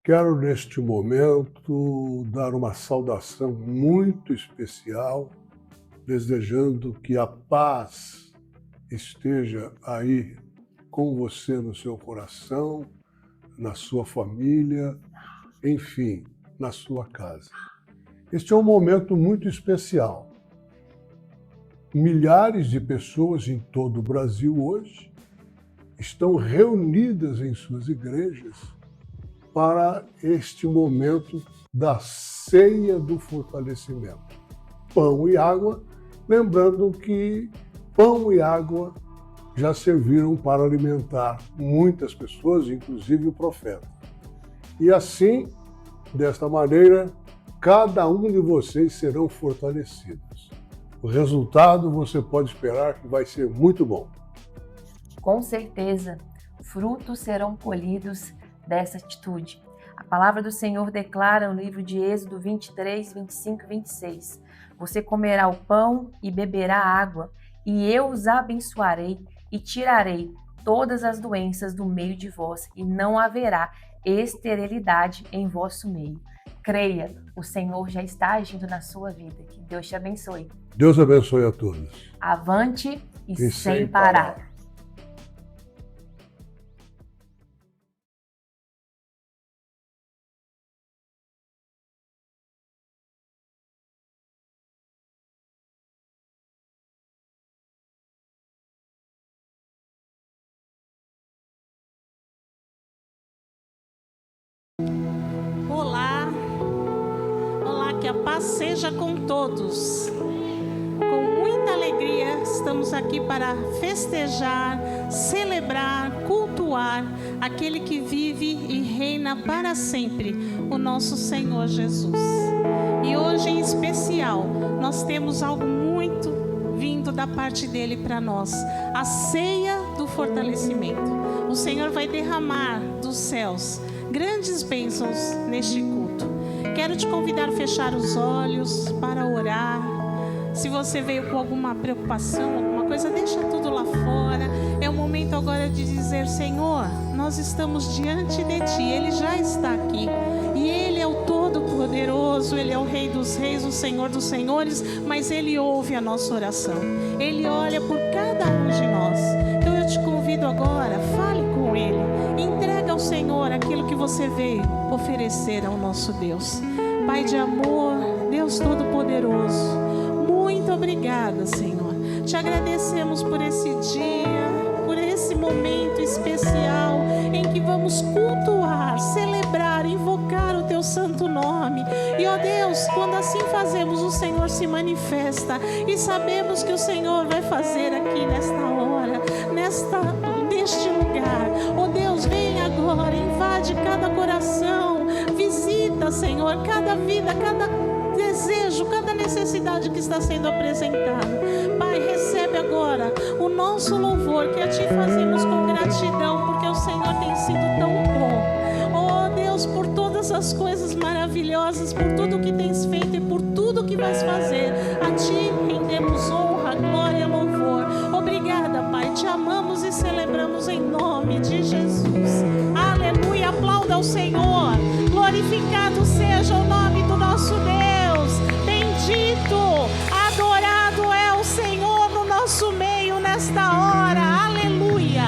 Quero, neste momento, dar uma saudação muito especial, desejando que a paz esteja aí com você no seu coração, na sua família, enfim, na sua casa. Este é um momento muito especial. Milhares de pessoas em todo o Brasil hoje estão reunidas em suas igrejas para este momento da ceia do fortalecimento. Pão e água, lembrando que pão e água já serviram para alimentar muitas pessoas, inclusive o profeta. E assim, desta maneira, cada um de vocês serão fortalecidos. O resultado você pode esperar que vai ser muito bom. Com certeza, frutos serão colhidos dessa atitude. A palavra do Senhor declara no livro de Êxodo 23, 25 e 26. Você comerá o pão e beberá água, e eu os abençoarei e tirarei todas as doenças do meio de vós, e não haverá esterilidade em vosso meio. Creia, o Senhor já está agindo na sua vida. Que Deus te abençoe. Deus abençoe a todos. Avante e sem parar. Olá, que a paz seja com todos. Com muita alegria estamos aqui para festejar, celebrar, cultuar aquele que vive e reina para sempre, o nosso Senhor Jesus. E hoje em especial, nós temos algo muito vindo da parte dele para nós, a ceia do fortalecimento. O Senhor vai derramar dos céus grandes bênçãos neste culto. Quero te convidar a fechar os olhos para orar. Se você veio com alguma preocupação, alguma coisa, deixa tudo lá fora. É o momento agora de dizer: Senhor, nós estamos diante de Ti. Ele já está aqui. E Ele é o Todo-Poderoso, Ele é o Rei dos Reis, o Senhor dos Senhores, mas Ele ouve a nossa oração. Ele olha por cada um de nós. Então eu te convido agora, fale com Ele. Entrega ao Senhor aquilo que você veio oferecer ao nosso Deus. Pai de amor, Deus Todo-Poderoso, muito obrigada, Senhor. Te agradecemos por esse dia, por esse momento especial em que vamos cultuar, celebrar, invocar o Teu santo nome. E, ó Deus, quando assim fazemos, o Senhor se manifesta e sabemos que o Senhor vai fazer aqui nesta hora, neste lugar. Ó Deus, vem agora, invade cada coração, visita, Senhor, cada vida, cada desejo, cada necessidade que está sendo apresentada. Pai, recebe agora o nosso louvor que a Ti fazemos com gratidão, porque o Senhor tem sido tão bom. Oh Deus, por todas as coisas maravilhosas, por tudo que tens feito e por tudo que vais fazer, a Ti rendemos honra, glória e louvor. Obrigada, Pai, Te amamos e celebramos em nome de Jesus. Aleluia, aplauda ao Senhor. Glorificado seja o nome do nosso Deus. Bendito, adorado é o Senhor no nosso meio nesta hora. Aleluia.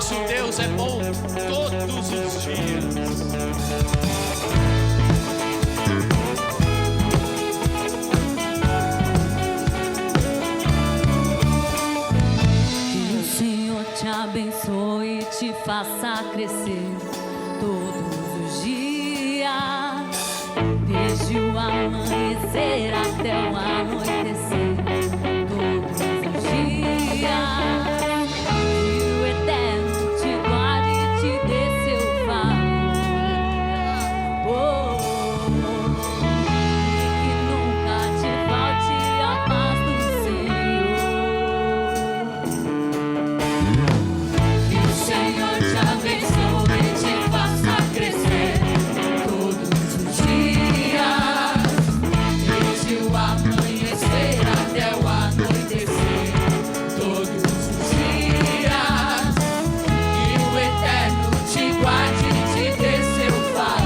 nosso Deus é bom todos os dias. Te abençoe e te faça crescer todos os dias, desde o amanhecer até o anoitecer, todos os dias. Que o Eterno te guarde e te dê seu favor, e que nunca te falte a paz do Senhor. Senhor te abençoe e te faça crescer todos os dias, desde o amanhecer até o anoitecer, todos os dias. Que o Eterno te guarde e te dê seu favor,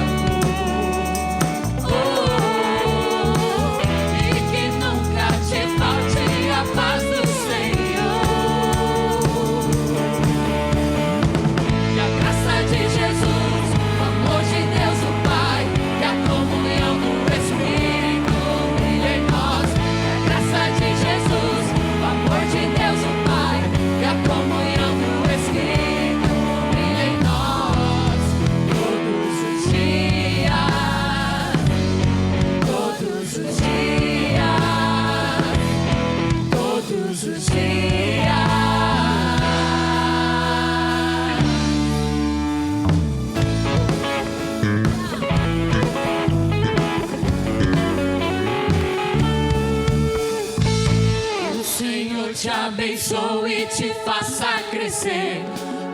e que nunca te falte a paz do Senhor. De Jesus, o amor de Deus o Pai e a comunhão do Espírito brilha em nós. A graça de Jesus, o amor de Deus o Pai e a comunhão do Espírito brilha em nós todos os dias, todos os dias, todos os dias. Te abençoe e te faça crescer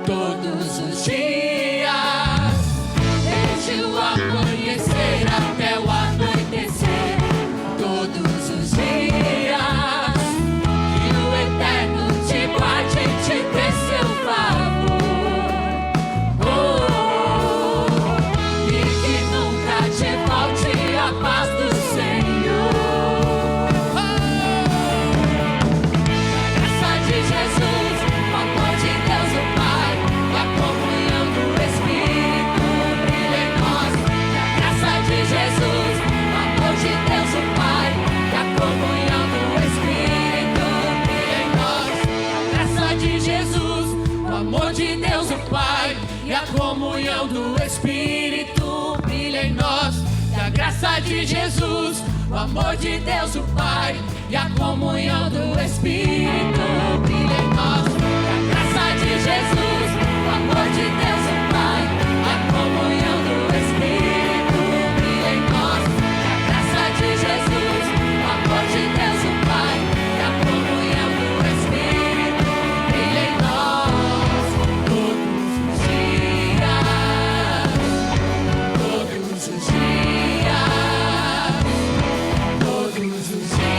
todos os dias, desde o amanhecer até o anoitecer, todos os dias. Que o Eterno te guarde e te dê seu favor, e que nunca te falte a paz do Senhor. Jesus, o amor de Deus o Pai e a comunhão do Espírito brilha em nós. A graça de Jesus, o amor de Deus o Pai e a comunhão do Espírito brilha em nós. A graça de Jesus, o amor de Deus o Pai e a comunhão do Espírito brilha em nós. A graça de Jesus, o amor de Deus o Pai e a comunhão do Espírito brilha em nós. A graça de Jesus, o amor de Deus o Pai, a comunhão do Espírito brilha em nós. A graça de Jesus, o amor de Deus o Pai e a comunhão do Espírito brilha em nós todos os dias, todos os dias, todos os dias.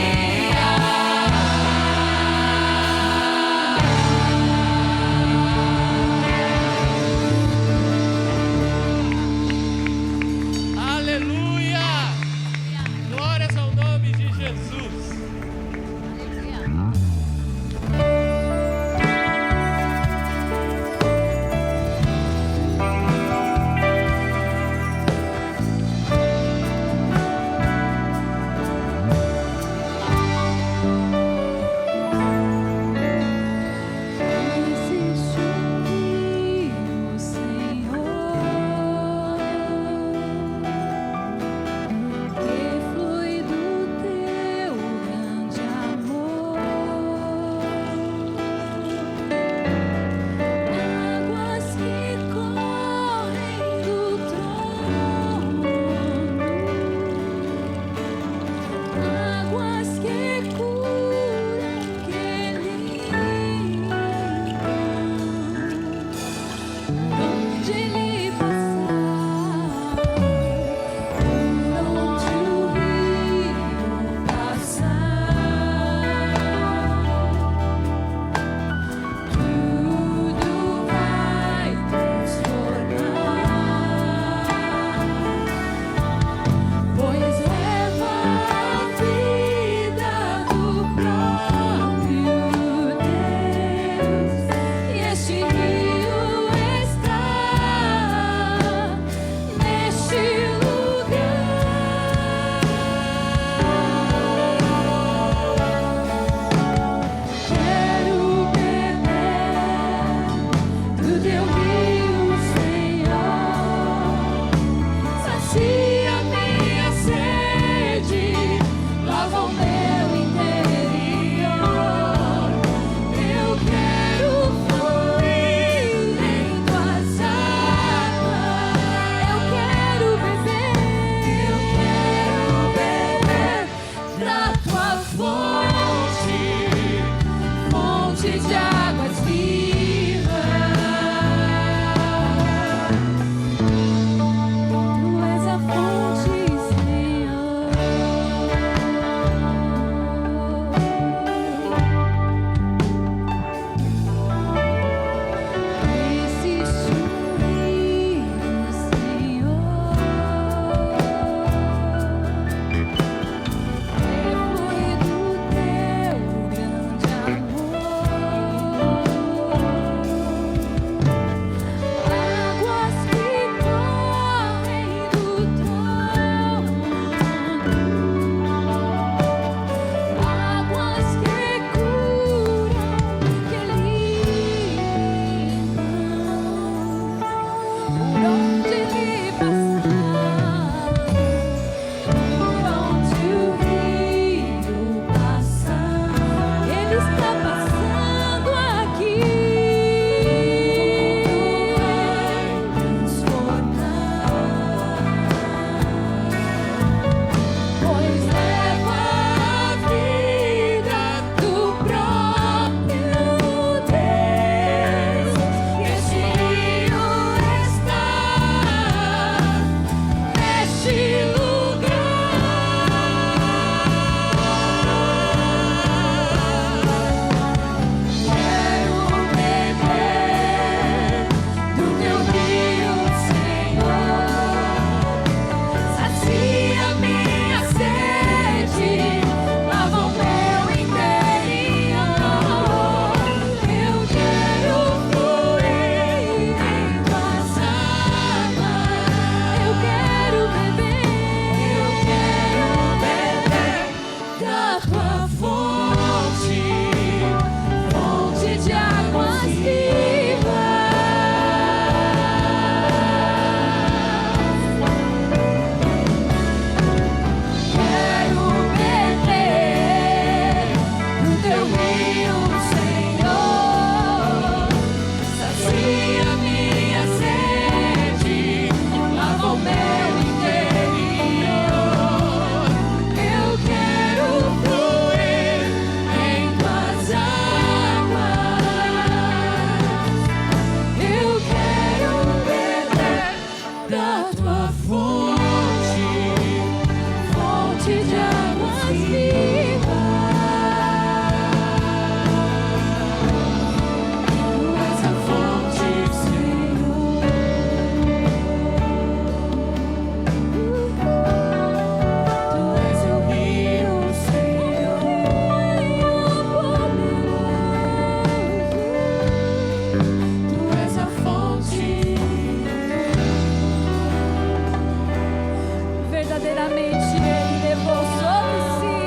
verdadeiramente Ele levou sobre si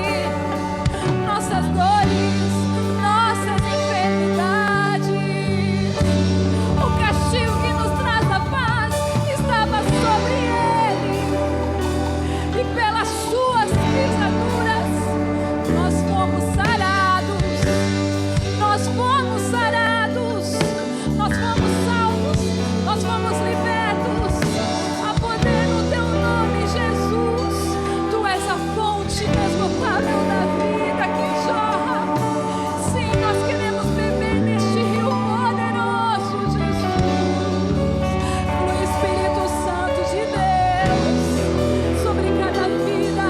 nossas dores, nossas enfermidades. O castigo que nos traz a paz estava sobre Ele, e pelas suas pisaduras nós fomos sarados, nós fomos sarados, nós fomos salvos, nós fomos libertos. Há poder no teu nome, Jesus. Tu és a fonte inesgotável da vida que jorra. Sim, nós queremos beber neste rio poderoso, Jesus. O Espírito Santo de Deus sobre cada vida,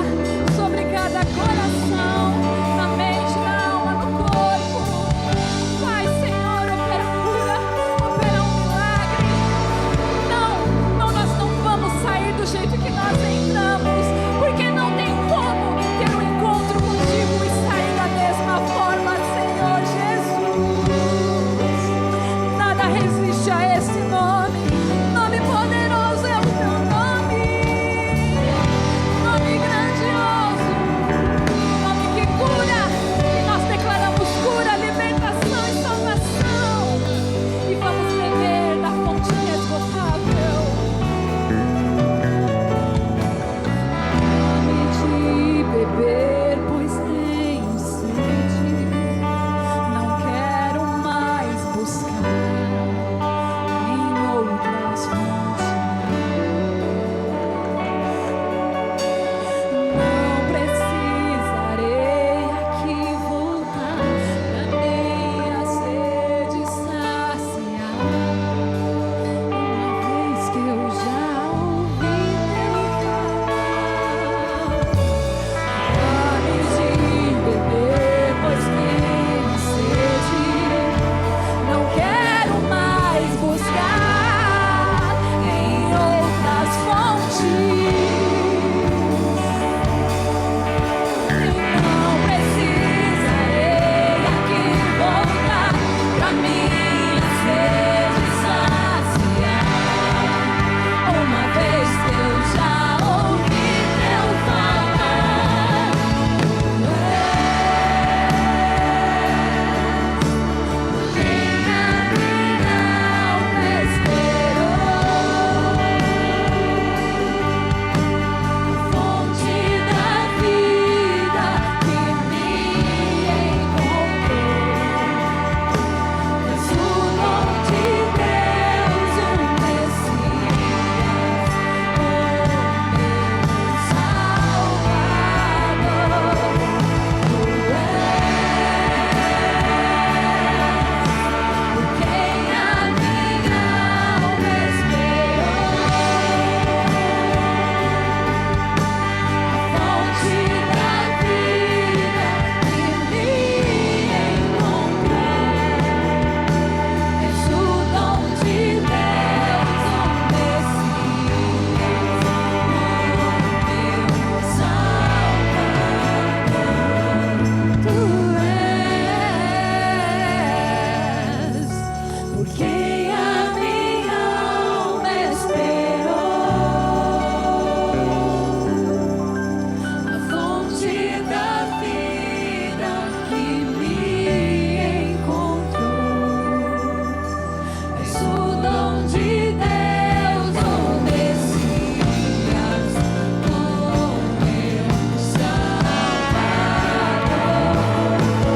sobre cada coração, na mente, na alma, no corpo. Vai, Senhor, opera cura, opera milagre. Não, nós não vamos sair do jeito que nós entramos, porque não tem como ter um encontro contigo e sair da mesma forma, Senhor Jesus. Nada resiste a esse nome. Nome poderoso é o teu nome. Nome grandioso. Nome que cura. E nós declaramos cura, libertação e salvação. E vamos beber da fonte inesgotável. Dá-me de beber, pois tenho sede. Não quero mais buscar em outras fontes. Não precisarei aqui voltar pra minha sede saciar, uma vez que eu já ouvi teu falar. Dá-me de beber, pois tenho sede. Não quero mais buscar em outras fontes. Não precisarei aqui voltar pra minha sede saciar, uma vez que eu já ouvi teu falar. Quem a minha alma esperou, fonte da vida que me encontrou. És o dom de Deus, o Messias, o meu Salvador. Tu és quem a minha alma esperou, a fonte da vida que me encontrou. És o dom de Deus, o Messias, o meu Salvador. Tu és por quem a minha alma esperou, a fonte da vida que me encontrou. És o dom de Deus, o Messias, o meu Salvador.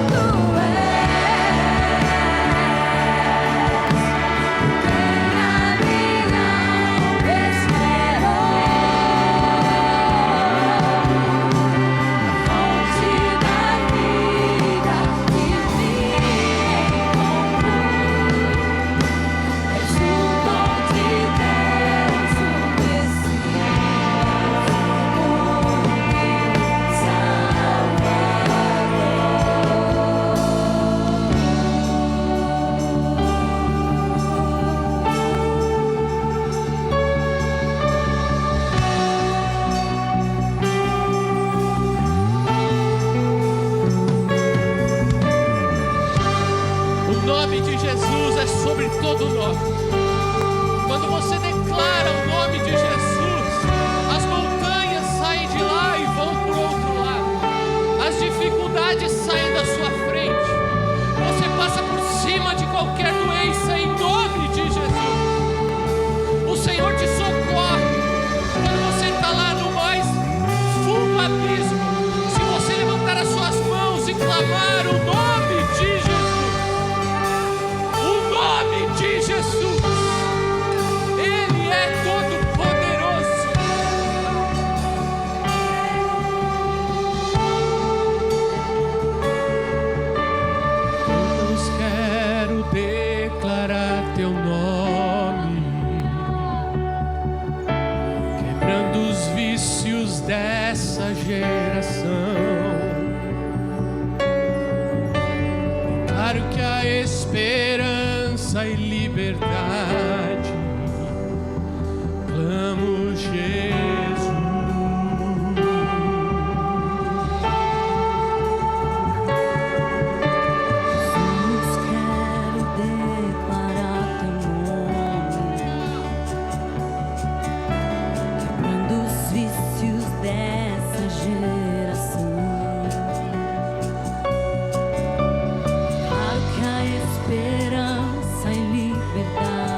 Tu és quem a minha alma esperou, a fonte da vida que me encontrou. És o dom de Deus, o Messias, o meu O nome de Jesus é sobre todo nome. Quando você declara o nome de Jesus, as montanhas saem dessa geração. Claro que a esperança e liberdade, clamo Jesus. Quero declarar teu nome, quebrando os vícios dessa geração. Claro que a esperança e liberdade,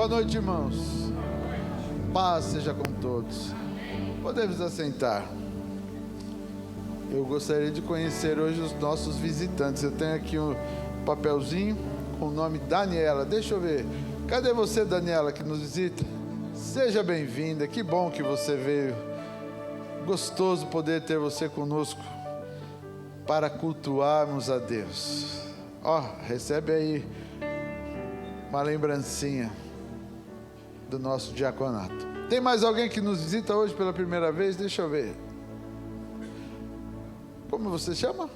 Boa noite, irmãos. Paz seja com todos. Podemos assentar. Eu gostaria de conhecer hoje os nossos visitantes. Eu tenho aqui um papelzinho com o nome Daniela. Deixa eu ver. Cadê você, Daniela, que nos visita? Seja bem-vinda. Que bom que você veio. Gostoso poder ter você conosco para cultuarmos a Deus. Ó, recebe aí uma lembrancinha do nosso diaconato. Tem mais alguém que nos visita hoje pela primeira vez? Deixa eu ver. Como você chama?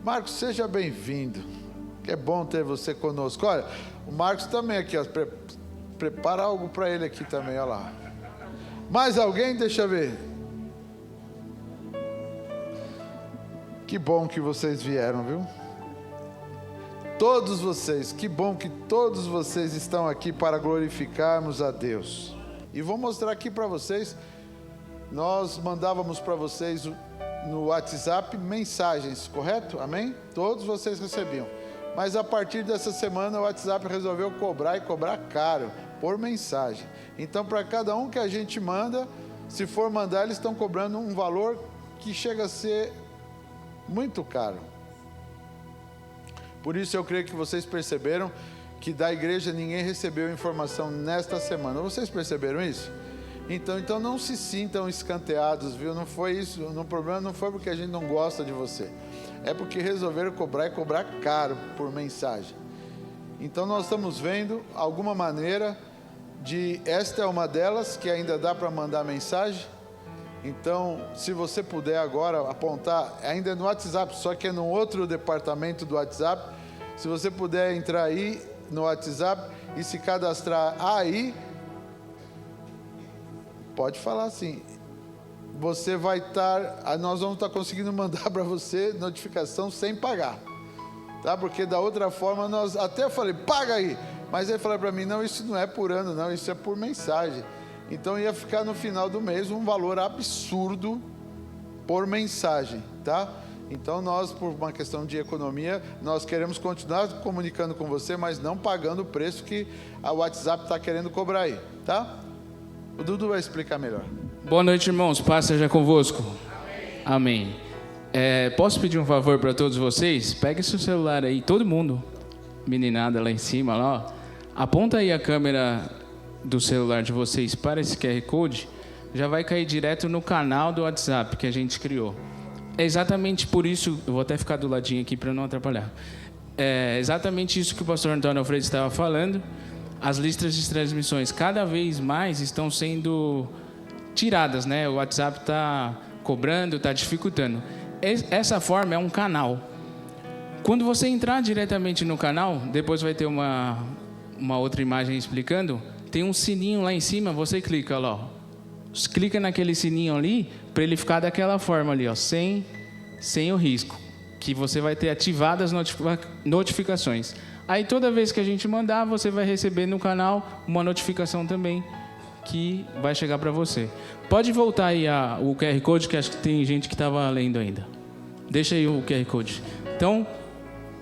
Marcos, seja bem-vindo. Que é bom ter você conosco. Olha, o Marcos também aqui, ó, prepara algo para ele aqui também, olha lá. Mais alguém? Deixa eu ver. Que bom que vocês vieram, viu? Todos vocês, que bom que todos vocês estão aqui para glorificarmos a Deus. E vou mostrar aqui para vocês, nós mandávamos para vocês no WhatsApp mensagens, correto? Amém? Todos vocês recebiam. Mas a partir dessa semana o WhatsApp resolveu cobrar e cobrar caro, por mensagem. Então para cada um que a gente manda, se for mandar, eles estão cobrando um valor que chega a ser muito caro. Por isso eu creio que vocês perceberam que da igreja ninguém recebeu informação nesta semana. Vocês perceberam isso? Então não se sintam escanteados, viu? Não foi isso, o problema não foi porque a gente não gosta de você. É porque resolveram cobrar e cobrar caro por mensagem. Então nós estamos vendo alguma maneira de... Esta é uma delas que ainda dá para mandar mensagem. Então, se você puder agora apontar, ainda no WhatsApp, só que é no outro departamento do WhatsApp, se você puder entrar aí no WhatsApp e se cadastrar aí, pode falar assim, você vai estar, nós vamos estar conseguindo mandar para você notificação sem pagar, tá? Porque da outra forma, nós até eu falei, paga aí, mas ele falou para mim, não, isso não é por ano, não, isso é por mensagem. Então ia ficar no final do mês um valor absurdo por mensagem, tá? Então nós, por uma questão de economia, nós queremos continuar comunicando com você, mas não pagando o preço que a WhatsApp está querendo cobrar aí, tá? O Dudu vai explicar melhor. Boa noite, irmãos. Paz seja convosco. Amém. Posso pedir um favor para todos vocês? Pegue seu celular aí, todo mundo, meninada lá em cima, lá, ó. Aponta aí a câmera do celular de vocês para esse QR Code, já vai cair direto no canal do WhatsApp que a gente criou. É exatamente por isso, eu vou até ficar do ladinho aqui para não atrapalhar. É exatamente isso que o pastor Antônio Alfredo estava falando. As listas de transmissões cada vez mais estão sendo tiradas, né? O WhatsApp está cobrando, está dificultando. Essa forma é um canal. Quando você entrar diretamente no canal, depois vai ter uma outra imagem explicando. Tem um sininho lá em cima, você clica lá, ó. Clica naquele sininho ali, para ele ficar daquela forma ali, ó, sem o risco, que você vai ter ativadas as notificações. Aí toda vez que a gente mandar, você vai receber no canal uma notificação também, que vai chegar para você. Pode voltar aí o QR Code, que acho que tem gente que estava lendo ainda. Deixa aí o QR Code. Então,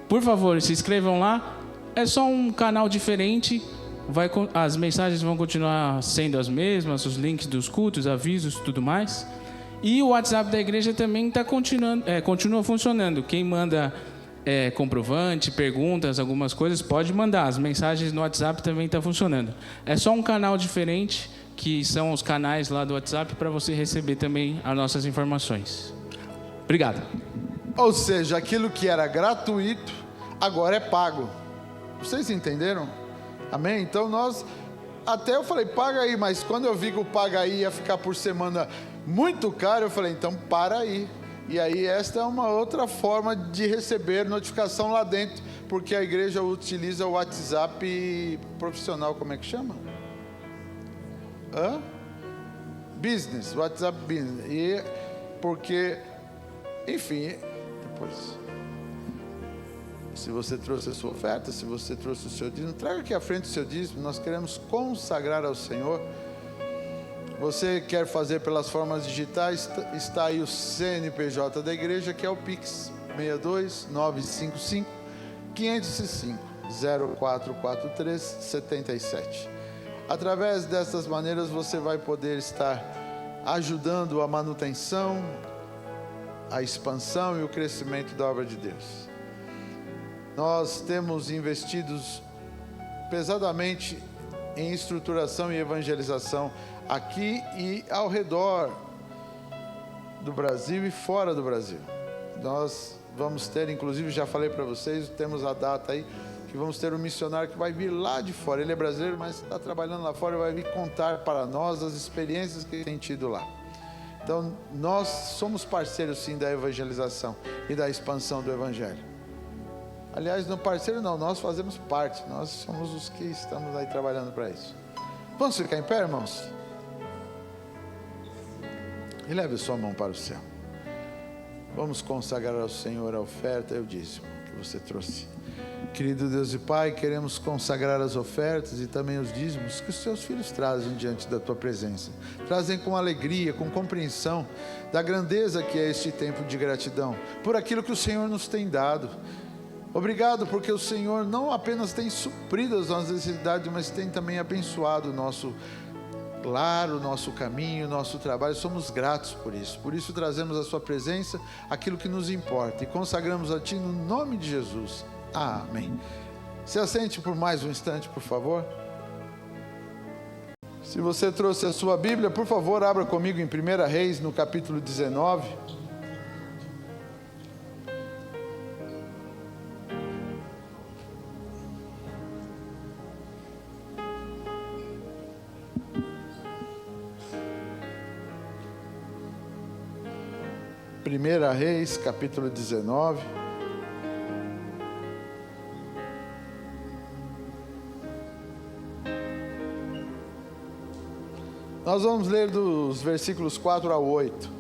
por favor, se inscrevam lá. É só um canal diferente. As mensagens vão continuar sendo as mesmas, os links dos cultos, avisos, tudo mais. E o WhatsApp da igreja também continua funcionando. Quem manda comprovante, perguntas, algumas coisas, pode mandar. As mensagens no WhatsApp também estão funcionando. É só um canal diferente, que são os canais lá do WhatsApp, para você receber também as nossas informações. Obrigado. Ou seja, aquilo que era gratuito, agora é pago. Vocês entenderam? Amém? Então até eu falei, paga aí, mas quando eu vi que o paga aí ia ficar por semana muito caro, eu falei, então para aí. E aí esta é uma outra forma de receber notificação lá dentro, porque a igreja utiliza o WhatsApp profissional, como é que chama? Business, WhatsApp Business. E porque, enfim, depois... Se você trouxe a sua oferta, se você trouxe o seu dízimo, traga aqui à frente o seu dízimo. Nós queremos consagrar ao Senhor. Você quer fazer pelas formas digitais, está aí o CNPJ da igreja, que é o Pix 62 955 505 0443 77. Através dessas maneiras você vai poder estar ajudando a manutenção, a expansão e o crescimento da obra de Deus. Nós temos investido pesadamente em estruturação e evangelização aqui e ao redor do Brasil e fora do Brasil. Nós vamos ter, inclusive já falei para vocês, temos a data aí, que vamos ter um missionário que vai vir lá de fora. Ele é brasileiro, mas está trabalhando lá fora e vai vir contar para nós as experiências que ele tem tido lá. Então, nós somos parceiros sim da evangelização e da expansão do Evangelho. Aliás, não parceiro não, nós fazemos parte, nós somos os que estamos aí trabalhando para isso. Vamos ficar em pé, irmãos? E leve sua mão para o céu. Vamos consagrar ao Senhor a oferta e o dízimo que você trouxe. Querido Deus e Pai, queremos consagrar as ofertas e também os dízimos que os seus filhos trazem diante da tua presença. Trazem com alegria, com compreensão da grandeza que é este tempo de gratidão, por aquilo que o Senhor nos tem dado. Obrigado porque o Senhor não apenas tem suprido as nossas necessidades, mas tem também abençoado o nosso lar, o nosso caminho, o nosso trabalho. Somos gratos por isso. Por isso trazemos à sua presença aquilo que nos importa e consagramos a Ti no nome de Jesus. Amém. Se assente por mais um instante, por favor. Se você trouxe a sua Bíblia, por favor, abra comigo em 1 Reis, no capítulo 19. Primeira Reis, capítulo 19. Nós vamos ler dos versículos 4 a 8.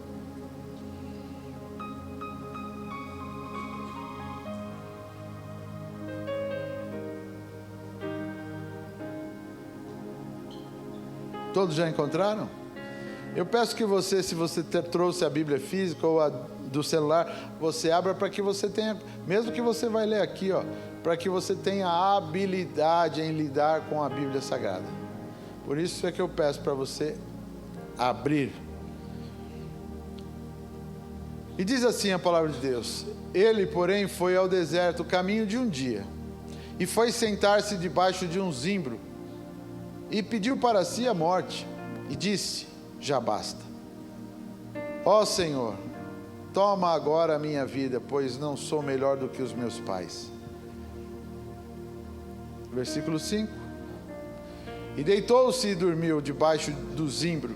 Todos já encontraram? Eu peço que você, se você trouxe a Bíblia física ou a do celular, você abra para que você tenha, mesmo que você vai ler aqui, para que você tenha a habilidade em lidar com a Bíblia Sagrada. Por isso é que eu peço para você abrir. E diz assim a palavra de Deus: Ele, porém, foi ao deserto o caminho de um dia, e foi sentar-se debaixo de um zimbro, e pediu para si a morte, e disse: já basta. Ó Senhor, toma agora a minha vida, pois não sou melhor do que os meus pais. Versículo 5. E deitou-se e dormiu debaixo do zimbro.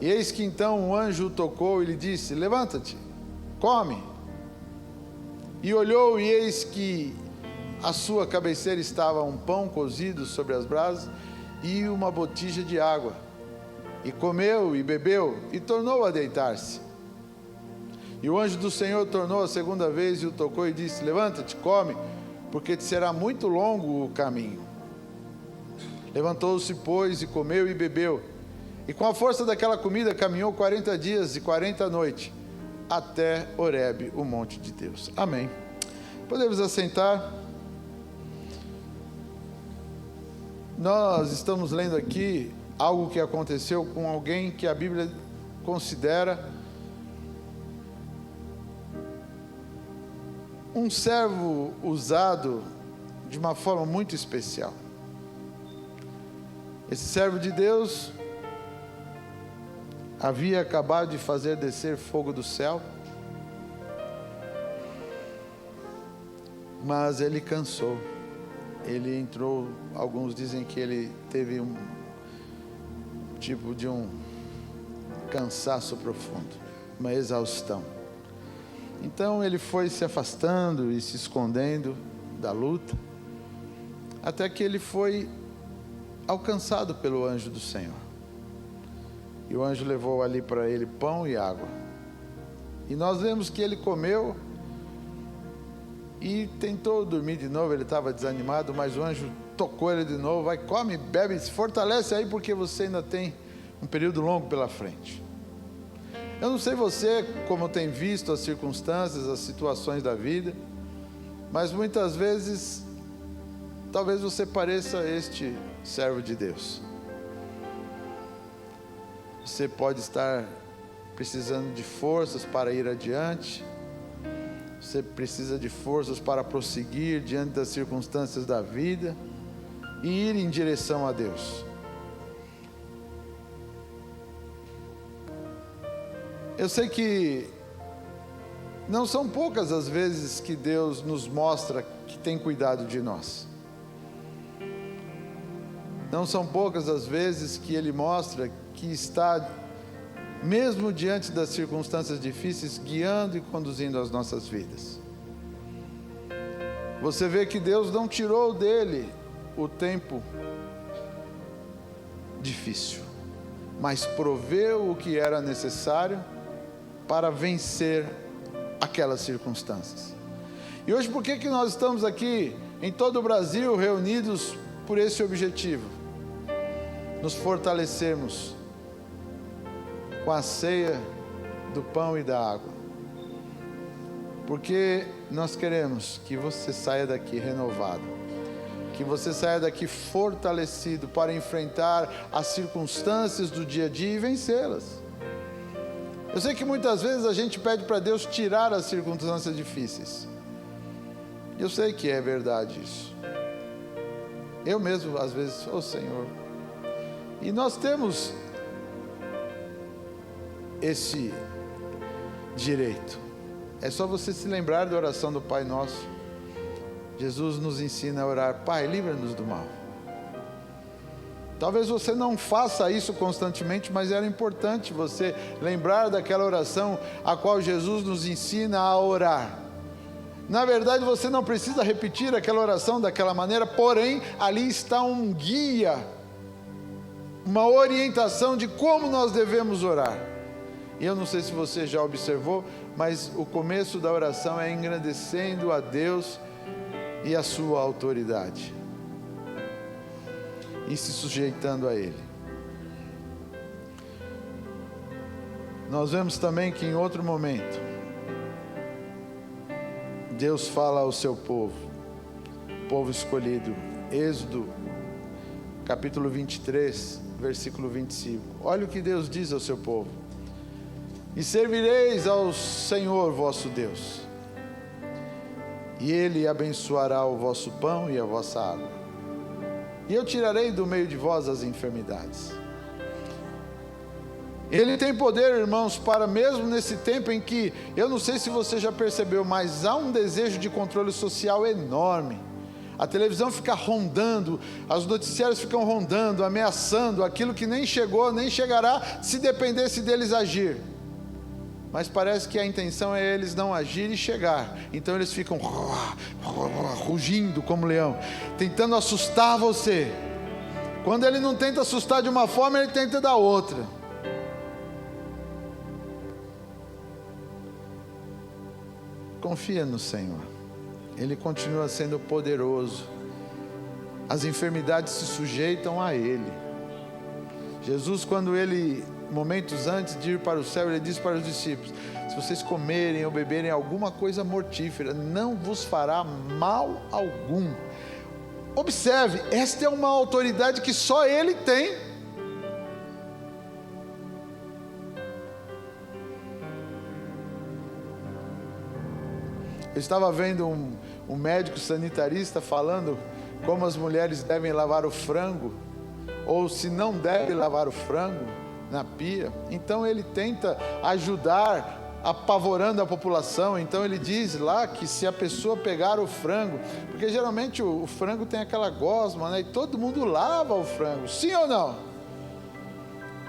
E eis que então um anjo o tocou e lhe disse: levanta-te, come. E olhou, e eis que à sua cabeceira estava um pão cozido sobre as brasas e uma botija de água. E comeu e bebeu e tornou a deitar-se. E o anjo do Senhor tornou a segunda vez e o tocou e disse: levanta-te, come, porque te será muito longo o caminho. Levantou-se, pois, e comeu e bebeu. E com a força daquela comida caminhou 40 dias e 40 noites, até Horebe, o monte de Deus. Amém. Podemos assentar. Nós estamos lendo aqui algo que aconteceu com alguém que a Bíblia considera um servo usado de uma forma muito especial. Esse servo de Deus havia acabado de fazer descer fogo do céu, mas ele cansou. Ele entrou, alguns dizem que ele teve um tipo de um cansaço profundo, uma exaustão. Então ele foi se afastando e se escondendo da luta, até que ele foi alcançado pelo anjo do Senhor. E o anjo levou ali para ele pão e água. E nós vemos que ele comeu e tentou dormir de novo. Ele estava desanimado, mas o anjo tocou ele de novo: vai, come, bebe, se fortalece aí, porque você ainda tem um período longo pela frente. Eu não sei você como tem visto as circunstâncias, as situações da vida, mas muitas vezes talvez você pareça este servo de Deus. Você pode estar precisando de forças para ir adiante. Você precisa de forças para prosseguir diante das circunstâncias da vida e ir em direção a Deus. Eu sei que não são poucas as vezes que Deus nos mostra que tem cuidado de nós. Não são poucas as vezes que Ele mostra que está, mesmo diante das circunstâncias difíceis, guiando e conduzindo as nossas vidas. Você vê que Deus não tirou dele o tempo difícil, mas proveu o que era necessário para vencer aquelas circunstâncias. E hoje, por que nós estamos aqui em todo o Brasil reunidos por esse objetivo? Nos fortalecermos com a ceia do pão e da água, porque nós queremos que você saia daqui renovado, que você saia daqui fortalecido para enfrentar as circunstâncias do dia a dia e vencê-las. Eu sei que muitas vezes a gente pede para Deus tirar as circunstâncias difíceis. Eu sei que é verdade isso. Eu mesmo às vezes, Senhor. E nós temos esse direito. É só você se lembrar da oração do Pai Nosso. Jesus nos ensina a orar: Pai, livra-nos do mal. Talvez você não faça isso constantemente, mas era importante você lembrar daquela oração a qual Jesus nos ensina a orar. Na verdade, você não precisa repetir aquela oração daquela maneira, porém, ali está um guia, uma orientação de como nós devemos orar. E eu não sei se você já observou, mas o começo da oração é engrandecendo a Deus e a sua autoridade, e se sujeitando a Ele. Nós vemos também que em outro momento, Deus fala ao seu povo, povo escolhido. Êxodo, capítulo 23, versículo 25. Olha o que Deus diz ao seu povo: e servireis ao Senhor vosso Deus, e Ele abençoará o vosso pão e a vossa água, e eu tirarei do meio de vós as enfermidades. Ele tem poder, irmãos, para mesmo nesse tempo em que, eu não sei se você já percebeu, mas há um desejo de controle social enorme. A televisão fica rondando, os noticiários ficam rondando, ameaçando aquilo que nem chegou, nem chegará, se dependesse deles agir. Mas parece que a intenção é eles não agir e chegar. Então eles ficam rugindo como leão, tentando assustar você. Quando ele não tenta assustar de uma forma, ele tenta da outra. Confia no Senhor, Ele continua sendo poderoso. As enfermidades se sujeitam a Ele. Jesus, quando Ele, momentos antes de ir para o céu, Ele disse para os discípulos: se vocês comerem ou beberem alguma coisa mortífera, não vos fará mal algum. Observe, esta é uma autoridade que só Ele tem. Eu estava vendo um médico sanitarista falando como as mulheres devem lavar o frango, ou se não devem lavar o frango na pia. Então ele tenta ajudar, apavorando a população. Então ele diz lá que se a pessoa pegar o frango, porque geralmente o frango tem aquela gosma, né? E todo mundo lava o frango, sim ou não?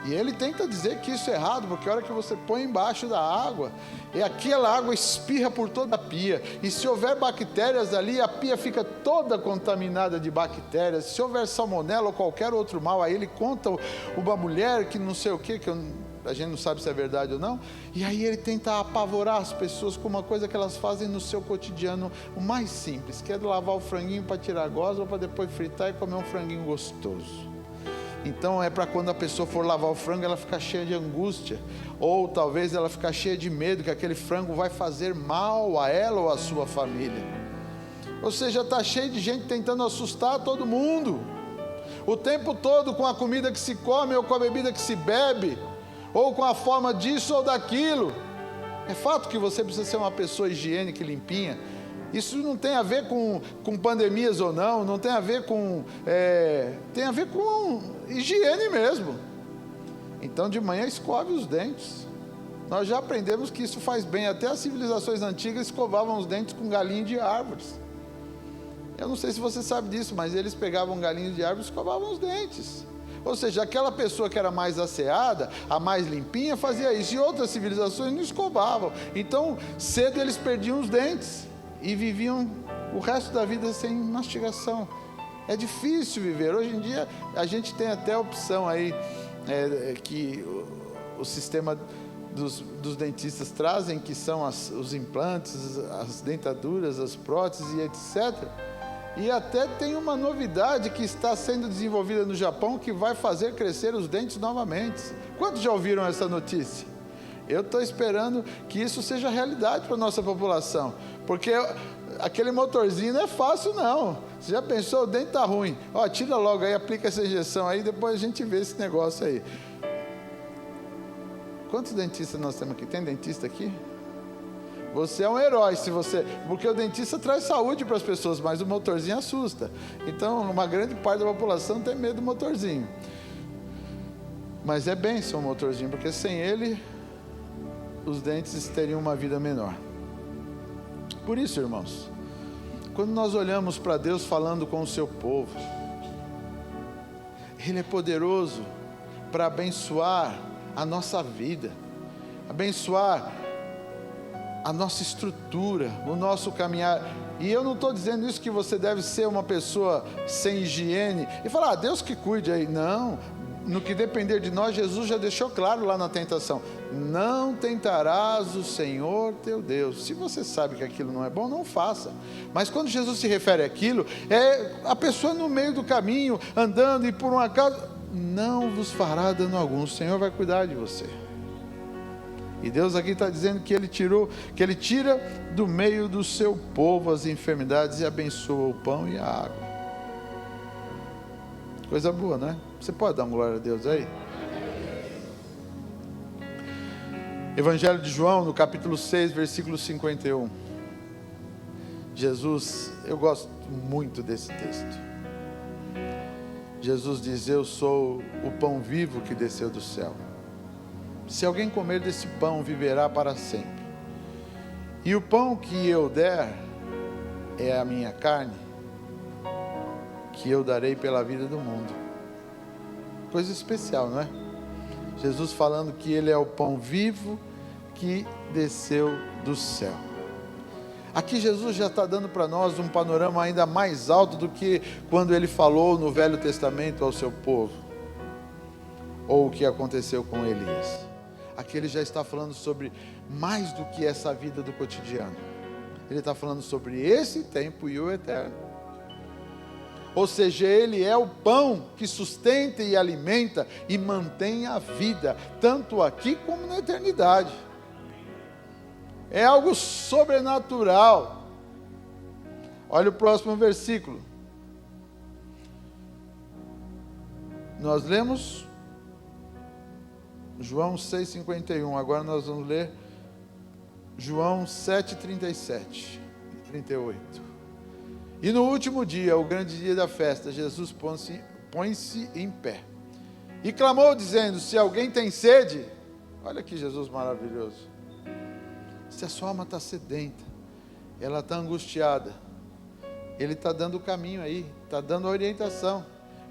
E ele tenta dizer que isso é errado, porque a hora que você põe embaixo da água, e aquela água espirra por toda a pia, e se houver bactérias ali, a pia fica toda contaminada de bactérias. Se houver salmonela ou qualquer outro mal, aí ele conta uma mulher que não sei o que a gente não sabe se é verdade ou não, e aí ele tenta apavorar as pessoas com uma coisa que elas fazem no seu cotidiano, o mais simples, que é lavar o franguinho para tirar a gosma, para depois fritar e comer um franguinho gostoso. Então é para quando a pessoa for lavar o frango, ela ficar cheia de angústia, ou talvez ela ficar cheia de medo que aquele frango vai fazer mal a ela ou a sua família. Ou seja, está cheio de gente tentando assustar todo mundo, o tempo todo, com a comida que se come ou com a bebida que se bebe. ou com a forma disso ou daquilo. É fato que você precisa ser uma pessoa higiênica e limpinha. Isso não tem a ver com pandemias ou não, não tem a ver com... tem a ver com higiene mesmo. Então de manhã escove os dentes. Nós já aprendemos que isso faz bem. Até as civilizações antigas escovavam os dentes com galinho de árvores. Eu não sei se você sabe disso, mas eles pegavam galinho de árvore e escovavam os dentes. Ou seja, aquela pessoa que era mais asseada, a mais limpinha, fazia isso. E outras civilizações não escovavam. Então, cedo eles perdiam os dentes e viviam o resto da vida sem mastigação. É difícil viver. Hoje em dia, a gente tem até a opção aí, que o sistema dos dentistas trazem, que são os implantes, as dentaduras, as próteses e etc. E até tem uma novidade que está sendo desenvolvida no Japão, que vai fazer crescer os dentes novamente. Quantos já ouviram essa notícia? Eu estou esperando que isso seja realidade para a nossa população, porque aquele motorzinho não é fácil não. Você já pensou, o dente está ruim, tira logo aí, aplica essa injeção aí, depois a gente vê esse negócio aí. Quantos dentistas nós temos aqui? Tem dentista aqui? Você é um herói, porque o dentista traz saúde para as pessoas, mas o motorzinho assusta. Então, uma grande parte da população tem medo do motorzinho. Mas é bênção o motorzinho, porque sem ele, os dentes teriam uma vida menor. Por isso, irmãos, quando nós olhamos para Deus falando com o seu povo, Ele é poderoso para abençoar a nossa vida, abençoar a nossa estrutura, o nosso caminhar. E eu não estou dizendo isso que você deve ser uma pessoa sem higiene e falar, Deus que cuide aí. Não, no que depender de nós, Jesus já deixou claro lá na tentação: não tentarás o Senhor teu Deus. Se você sabe que aquilo não é bom, não faça. Mas quando Jesus se refere àquilo, é a pessoa no meio do caminho, andando, e por um acaso, não vos fará dano algum, o Senhor vai cuidar de você. E Deus aqui está dizendo que Ele tira do meio do seu povo as enfermidades e abençoa o pão e a água. Coisa boa, né? Você pode dar uma glória a Deus aí? Evangelho de João, no capítulo 6, versículo 51. Jesus, eu gosto muito desse texto. Jesus diz: eu sou o pão vivo que desceu do céu. Se alguém comer desse pão, viverá para sempre. E o pão que eu der é a minha carne, que eu darei pela vida do mundo. Coisa especial, não é? Jesus falando que Ele é o pão vivo que desceu do céu. Aqui Jesus já está dando para nós um panorama ainda mais alto do que quando Ele falou no Velho Testamento ao seu povo, ou o que aconteceu com Elias. Aqui Ele já está falando sobre mais do que essa vida do cotidiano. Ele está falando sobre esse tempo e o eterno. Ou seja, Ele é o pão que sustenta e alimenta e mantém a vida, tanto aqui como na eternidade. É algo sobrenatural. Olha o próximo versículo. Nós lemos João 6,51. Agora nós vamos ler João 7,37 e 38. E no último dia, o grande dia da festa, Jesus põe-se em pé e clamou dizendo: se alguém tem sede, olha que Jesus maravilhoso, se a sua alma está sedenta, ela está angustiada, Ele está dando o caminho aí, está dando a orientação: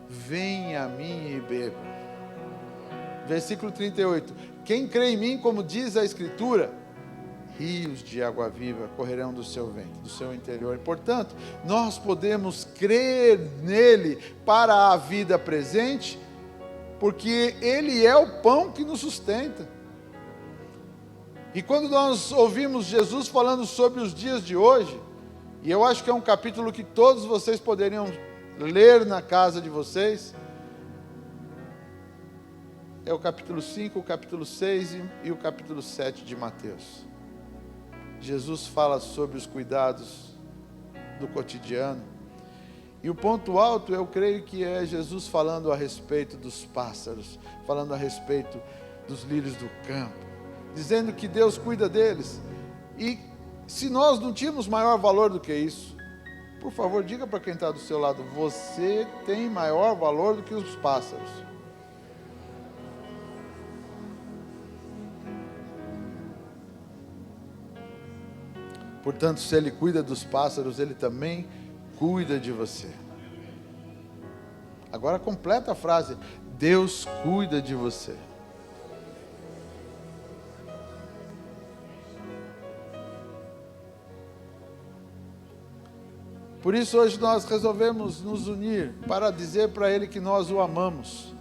venha a mim e beba. Versículo 38, quem crê em mim, como diz a Escritura, rios de água viva correrão do seu ventre, do seu interior. E, portanto, nós podemos crer nele para a vida presente, porque Ele é o pão que nos sustenta. E quando nós ouvimos Jesus falando sobre os dias de hoje, e eu acho que é um capítulo que todos vocês poderiam ler na casa de vocês, é o capítulo 5, o capítulo 6 e o capítulo 7 de Mateus. Jesus fala sobre os cuidados do cotidiano. E o ponto alto, eu creio que é Jesus falando a respeito dos pássaros, falando a respeito dos lírios do campo, dizendo que Deus cuida deles. E se nós não tínhamos maior valor do que isso, por favor, diga para quem está do seu lado: você tem maior valor do que os pássaros. Portanto, se Ele cuida dos pássaros, Ele também cuida de você. Agora completa a frase: Deus cuida de você. Por isso hoje nós resolvemos nos unir para dizer para Ele que nós o amamos,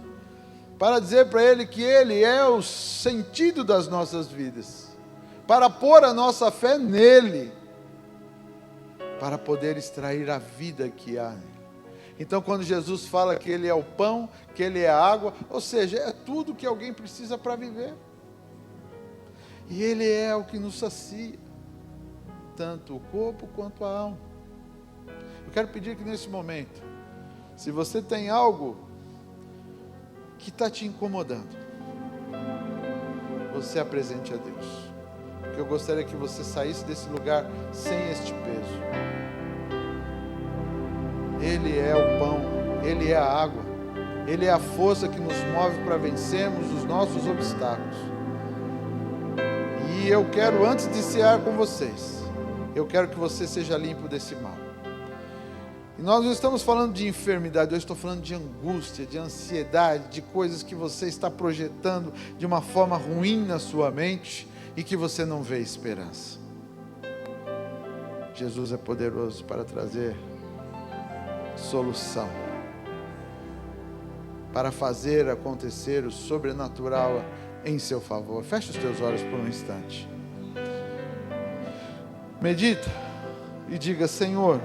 para dizer para Ele que Ele é o sentido das nossas vidas, para pôr a nossa fé nele, para poder extrair a vida que há nele. Então, quando Jesus fala que Ele é o pão, que Ele é a água, ou seja, é tudo que alguém precisa para viver. E Ele é o que nos sacia, tanto o corpo quanto a alma. Eu quero pedir que nesse momento, se você tem algo que está te incomodando, você apresente a Deus. Porque eu gostaria que você saísse desse lugar sem este peso. Ele é o pão, Ele é a água, Ele é a força que nos move para vencermos os nossos obstáculos. E eu quero, antes de cear com vocês, eu quero que você seja limpo desse mal. E nós não estamos falando de enfermidade, eu estou falando de angústia, de ansiedade, de coisas que você está projetando de uma forma ruim na sua mente e que você não vê esperança. Jesus é poderoso para trazer solução, para fazer acontecer o sobrenatural em seu favor. Feche os teus olhos por um instante. Medita e diga: Senhor,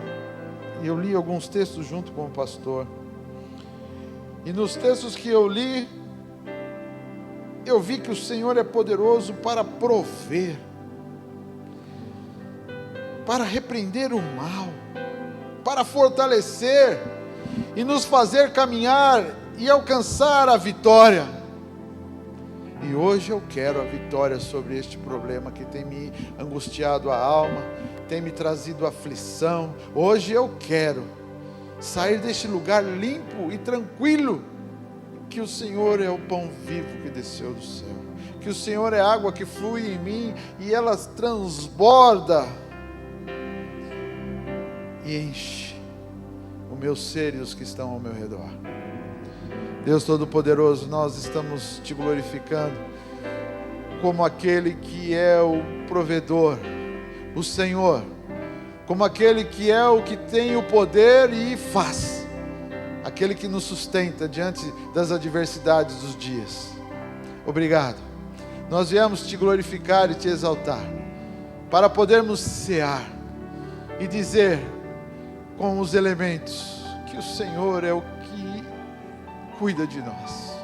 eu li alguns textos junto com o pastor, e nos textos que eu li, eu vi que o Senhor é poderoso para prover, para repreender o mal, para fortalecer e nos fazer caminhar e alcançar a vitória. E hoje eu quero a vitória sobre este problema que tem me angustiado a alma, tem me trazido aflição. Hoje eu quero sair deste lugar limpo e tranquilo, que o Senhor é o pão vivo que desceu do céu, que o Senhor é a água que flui em mim e ela transborda e enche o meu ser e os que estão ao meu redor. Deus Todo-Poderoso, nós estamos te glorificando como aquele que é o provedor, o Senhor, como aquele que é o que tem o poder e faz, aquele que nos sustenta diante das adversidades dos dias. Obrigado. Nós viemos te glorificar e te exaltar, para podermos cear e dizer com os elementos que o Senhor é o que cuida de nós,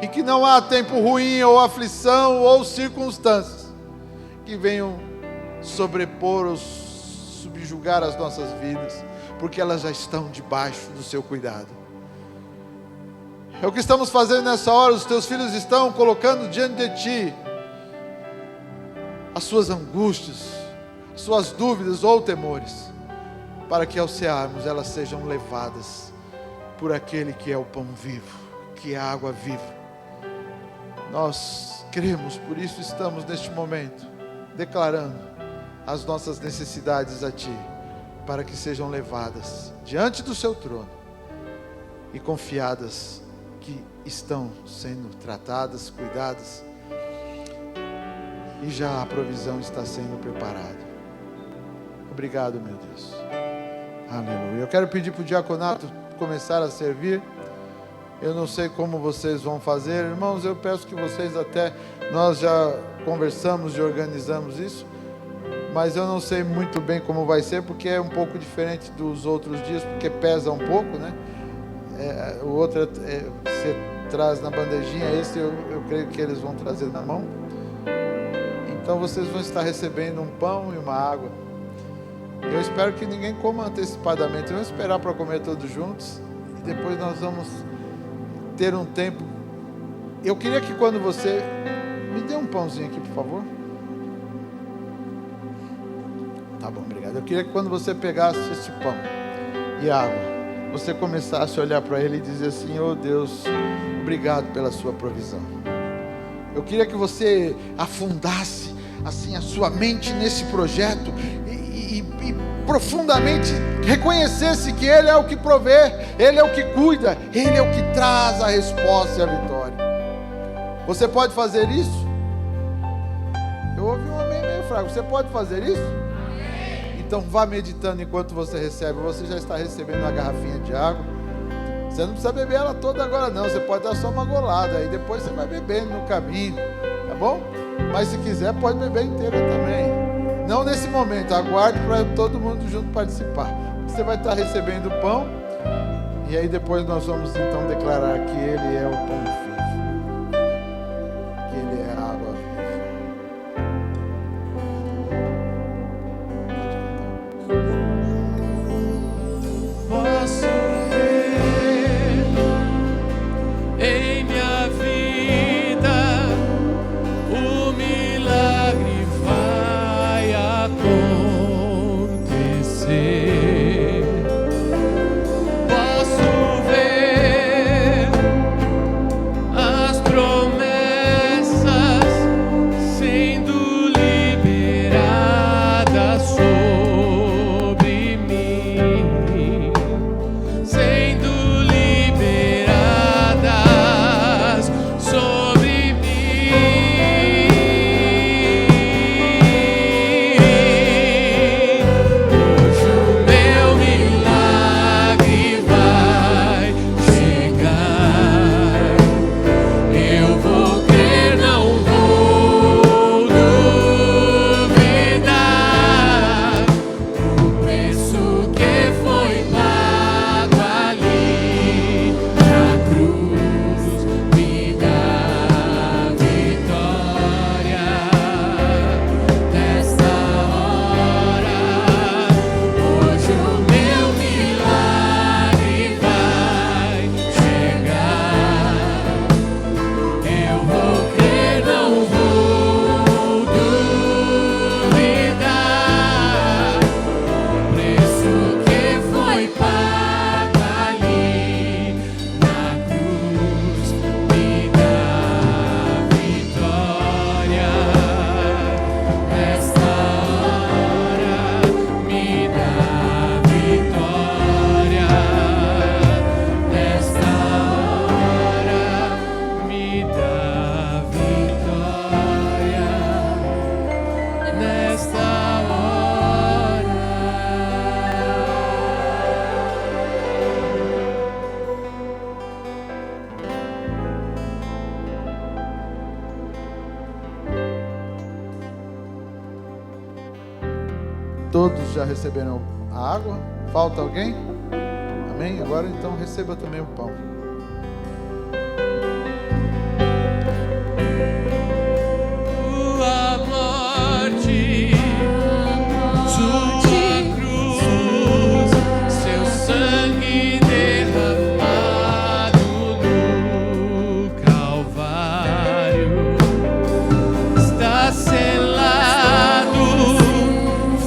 e que não há tempo ruim ou aflição ou circunstâncias que venham sobrepor ou subjugar as nossas vidas, porque elas já estão debaixo do seu cuidado. É o que estamos fazendo nessa hora. Os teus filhos estão colocando diante de ti as suas angústias, as suas dúvidas ou temores, para que ao cearmos elas sejam levadas por aquele que é o pão vivo, que é a água viva. Nós cremos, por isso estamos neste momento declarando as nossas necessidades a Ti, para que sejam levadas diante do Seu trono e confiadas que estão sendo tratadas, cuidadas, e já a provisão está sendo preparada. Obrigado, meu Deus. Aleluia. Eu quero pedir para o diaconato começar a servir. Eu não sei como vocês vão fazer, irmãos. Eu peço que vocês, até nós já conversamos e organizamos isso, mas eu não sei muito bem como vai ser, porque é um pouco diferente dos outros dias, porque pesa um pouco, né? O outro você traz na bandejinha, esse eu creio que eles vão trazer na mão. Então vocês vão estar recebendo um pão e uma água. Eu espero que ninguém coma antecipadamente. Vamos esperar para comer todos juntos, e depois nós vamos ter um tempo Eu queria que quando você... Me dê um pãozinho aqui, por favor. Tá bom, obrigado. Eu queria que quando você pegasse esse pão e água, você começasse a olhar para ele e dizer assim: oh Deus, obrigado pela sua provisão. Eu queria que você afundasse assim a sua mente nesse projeto e profundamente reconhecesse que Ele é o que provê, Ele é o que cuida, Ele é o que traz a resposta e a vitória. Você pode fazer isso? Eu ouvi um amém meio fraco. Você pode fazer isso? Então vá meditando enquanto você recebe. Você já está recebendo uma garrafinha de água. Você não precisa beber ela toda agora não. Você pode dar só uma golada. Aí depois você vai bebendo no caminho. Tá bom? Mas se quiser pode beber inteira também. Não nesse momento. Aguarde para todo mundo junto participar. Você vai estar recebendo o pão. E aí depois nós vamos então declarar que Ele é o pão vivo. Que Ele é a água viva. Posso ver em minha vida o milagre vai acontecer. Posso ver as promessas sendo liberadas sobre mim, sendo liberadas sobre mim. Hoje o meu milagre vai chegar. Eu vou crer, não vou duvidar. O preço que foi pago ali na cruz me dá vitória. Nesta hora, hoje o meu milagre vai chegar. Eu vou crer, não vou duvidar. O preço que foi pago ali na cruz me dá vitória. Nesta hora me dá vitória. Nesta hora me dá vitória. Nesta hora. Todos já receberam a água? Falta alguém? Amém? Agora então receba também o pão. Tua morte, sua cruz, seu sangue derramado no Calvário está selado,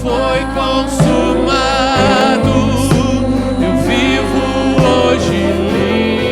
foi consumado. Eu vivo hoje livre.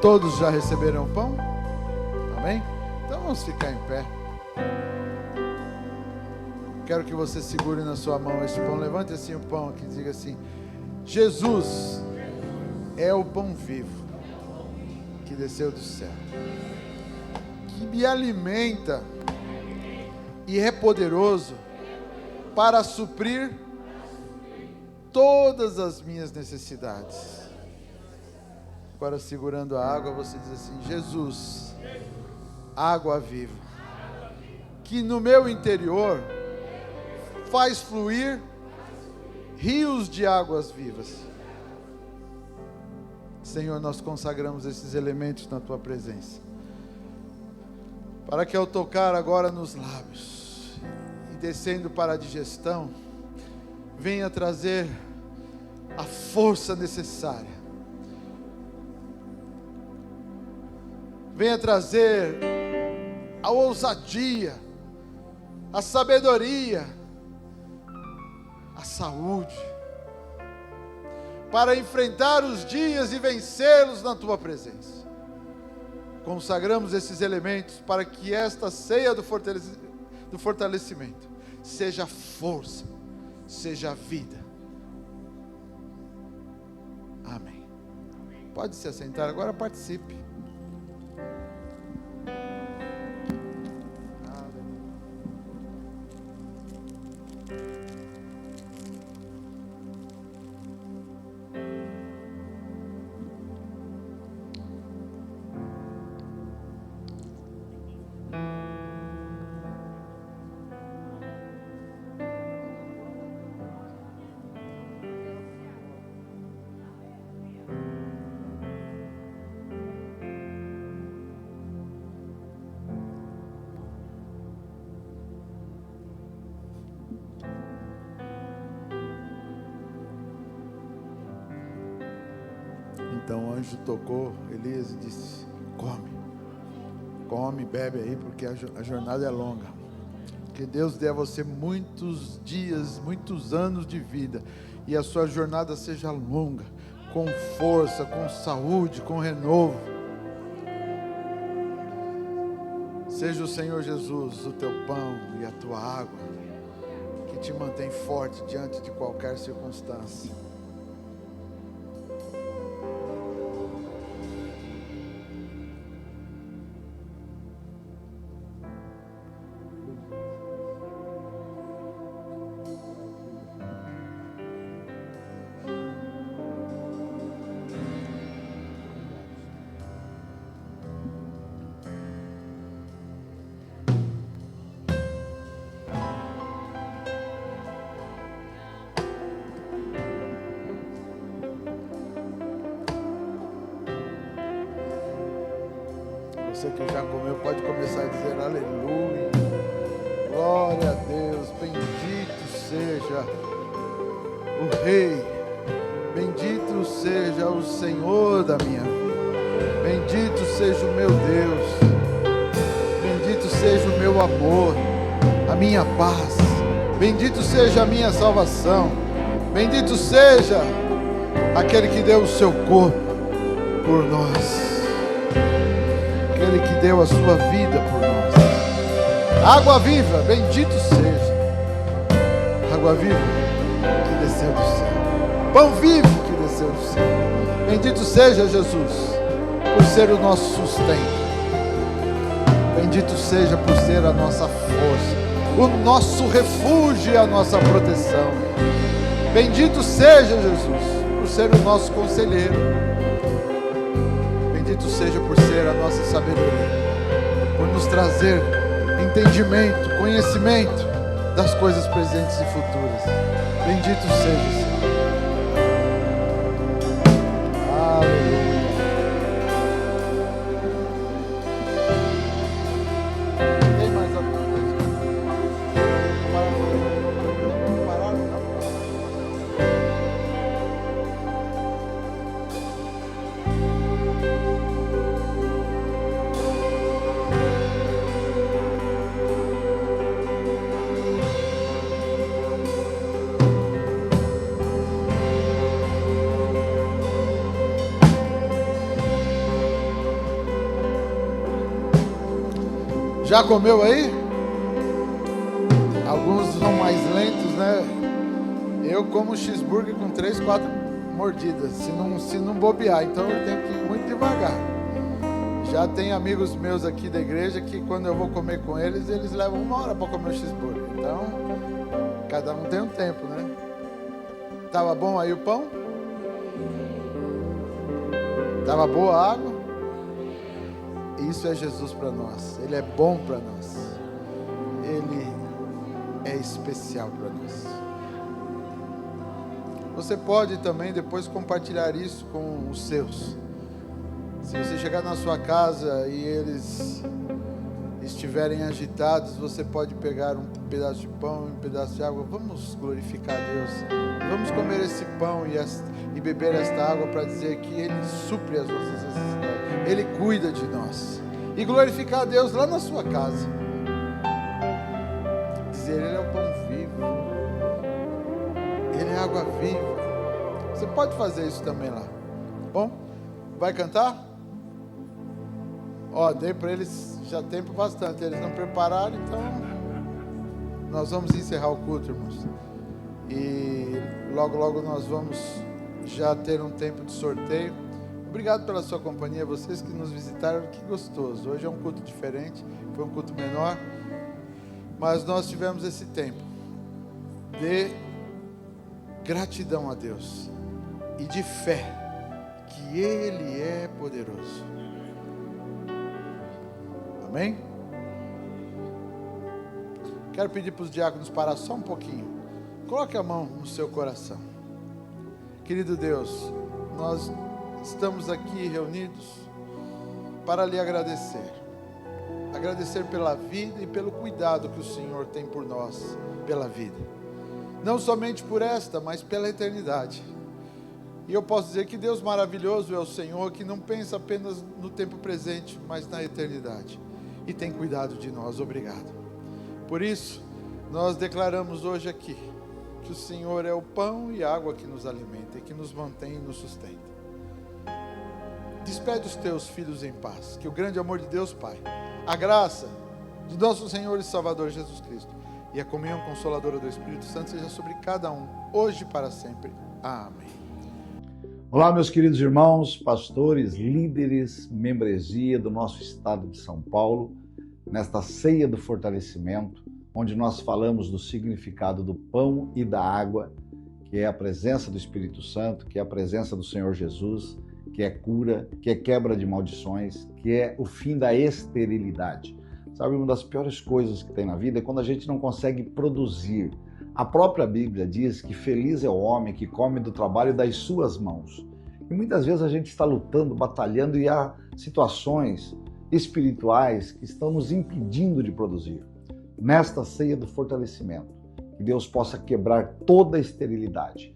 Todos já receberam o pão? Amém? Então vamos ficar em pé. Quero que você segure na sua mão este pão. Levante assim o pão aqui e diga assim: Jesus é o pão vivo que desceu do céu, que me alimenta e é poderoso para suprir todas as minhas necessidades. Agora, segurando a água, você diz assim: Jesus, água viva, que no meu interior faz fluir rios de águas vivas. Senhor, nós consagramos esses elementos na Tua presença, para que ao tocar agora nos lábios e descendo para a digestão, venha trazer a força necessária, venha trazer a ousadia, a sabedoria, a saúde, para enfrentar os dias e vencê-los na Tua presença. Consagramos esses elementos para que esta ceia do fortalecimento seja força, seja vida. Amém. Pode se assentar agora, participe. Então o anjo tocou Elias e disse: come, bebe aí, porque a jornada é longa. Que Deus dê a você muitos dias, muitos anos de vida, e a sua jornada seja longa, com força, com saúde, com renovo. Seja o Senhor Jesus o teu pão e a tua água, que te mantém forte diante de qualquer circunstância. Você que já comeu pode começar a dizer aleluia, glória a Deus, bendito seja o Rei, bendito seja o Senhor da minha vida, bendito seja o meu Deus, bendito seja o meu amor, a minha paz, bendito seja a minha salvação, bendito seja aquele que deu o seu corpo por nós, aquele que deu a sua vida por nós. Água viva, bendito seja. Água viva que desceu do céu. Pão vivo que desceu do céu. Bendito seja Jesus por ser o nosso sustento. Bendito seja por ser a nossa força, o nosso refúgio e a nossa proteção. Bendito seja Jesus por ser o nosso conselheiro. Bendito seja por ser a nossa sabedoria, por nos trazer entendimento, conhecimento das coisas presentes e futuras. Bendito seja, Senhor. Aleluia. Tem mais alguma coisa? Pararam? Já comeu aí? Alguns são mais lentos, né? Eu como cheeseburger com 3, 4 mordidas, se não bobear, então eu tenho que ir muito devagar. Já tem amigos meus aqui da igreja que quando eu vou comer com eles, eles levam 1 hora para comer o cheeseburger. Então, cada um tem um tempo, né? Tava bom aí o pão? Tava boa a água? Isso é Jesus para nós. Ele é bom para nós. Ele é especial para nós. Você pode também depois compartilhar isso com os seus. Se você chegar na sua casa e eles estiverem agitados, você pode pegar um pedaço de pão e um pedaço de água. Vamos glorificar a Deus. Vamos comer esse pão e beber esta água para dizer que Ele supre as nossas necessidades. Ele cuida de nós. E glorificar a Deus lá na sua casa. Dizer, Ele é o pão vivo. Ele é água viva. Você pode fazer isso também lá. Bom, vai cantar? Ó, dei para eles já tempo bastante. Eles não prepararam, então nós vamos encerrar o culto, irmãos. E logo nós vamos já ter um tempo de sorteio. Obrigado pela sua companhia, vocês que nos visitaram, que gostoso. Hoje é um culto diferente, foi um culto menor, mas nós tivemos esse tempo de gratidão a Deus e de fé que Ele é poderoso. Amém? Quero pedir para os diáconos parar só um pouquinho. Coloque a mão no seu coração. Querido Deus, nós estamos aqui reunidos para lhe agradecer. Agradecer pela vida e pelo cuidado que o Senhor tem por nós, pela vida. Não somente por esta, mas pela eternidade. E eu posso dizer que Deus maravilhoso é o Senhor, que não pensa apenas no tempo presente, mas na eternidade. E tem cuidado de nós. Obrigado. Por isso, nós declaramos hoje aqui que o Senhor é o pão e a água que nos alimenta e que nos mantém e nos sustenta. Despede os teus filhos em paz. Que o grande amor de Deus Pai, a graça de nosso Senhor e Salvador Jesus Cristo e a comunhão consoladora do Espírito Santo seja sobre cada um, hoje e para sempre. Amém. Olá, meus queridos irmãos, pastores, líderes, membresia do nosso estado de São Paulo, nesta ceia do fortalecimento, onde nós falamos do significado do pão e da água, que é a presença do Espírito Santo, que é a presença do Senhor Jesus, que é cura, que é quebra de maldições, que é o fim da esterilidade. Sabe, uma das piores coisas que tem na vida é quando a gente não consegue produzir. A própria Bíblia diz que feliz é o homem que come do trabalho das suas mãos. E muitas vezes a gente está lutando, batalhando e há situações espirituais que estão nos impedindo de produzir. Nesta ceia do fortalecimento, que Deus possa quebrar toda a esterilidade.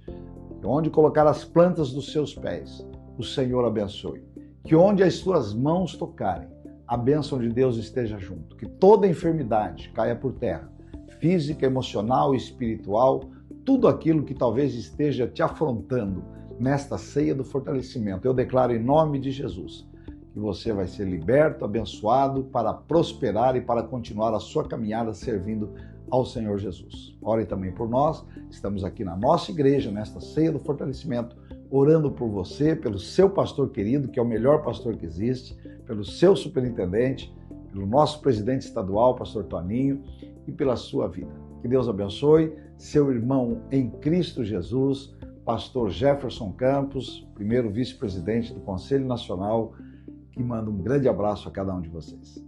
Que onde colocar as plantas dos seus pés, o Senhor abençoe. Que onde as suas mãos tocarem, a bênção de Deus esteja junto. Que toda enfermidade caia por terra. Física, emocional, espiritual, tudo aquilo que talvez esteja te afrontando nesta ceia do fortalecimento. Eu declaro em nome de Jesus que você vai ser liberto, abençoado para prosperar e para continuar a sua caminhada servindo ao Senhor Jesus. Ore também por nós, estamos aqui na nossa igreja, nesta ceia do fortalecimento, orando por você, pelo seu pastor querido, que é o melhor pastor que existe, pelo seu superintendente, pelo nosso presidente estadual, pastor Toninho, e pela sua vida. Que Deus abençoe seu irmão em Cristo Jesus, pastor Jefferson Campos, primeiro vice-presidente do Conselho Nacional, que manda um grande abraço a cada um de vocês.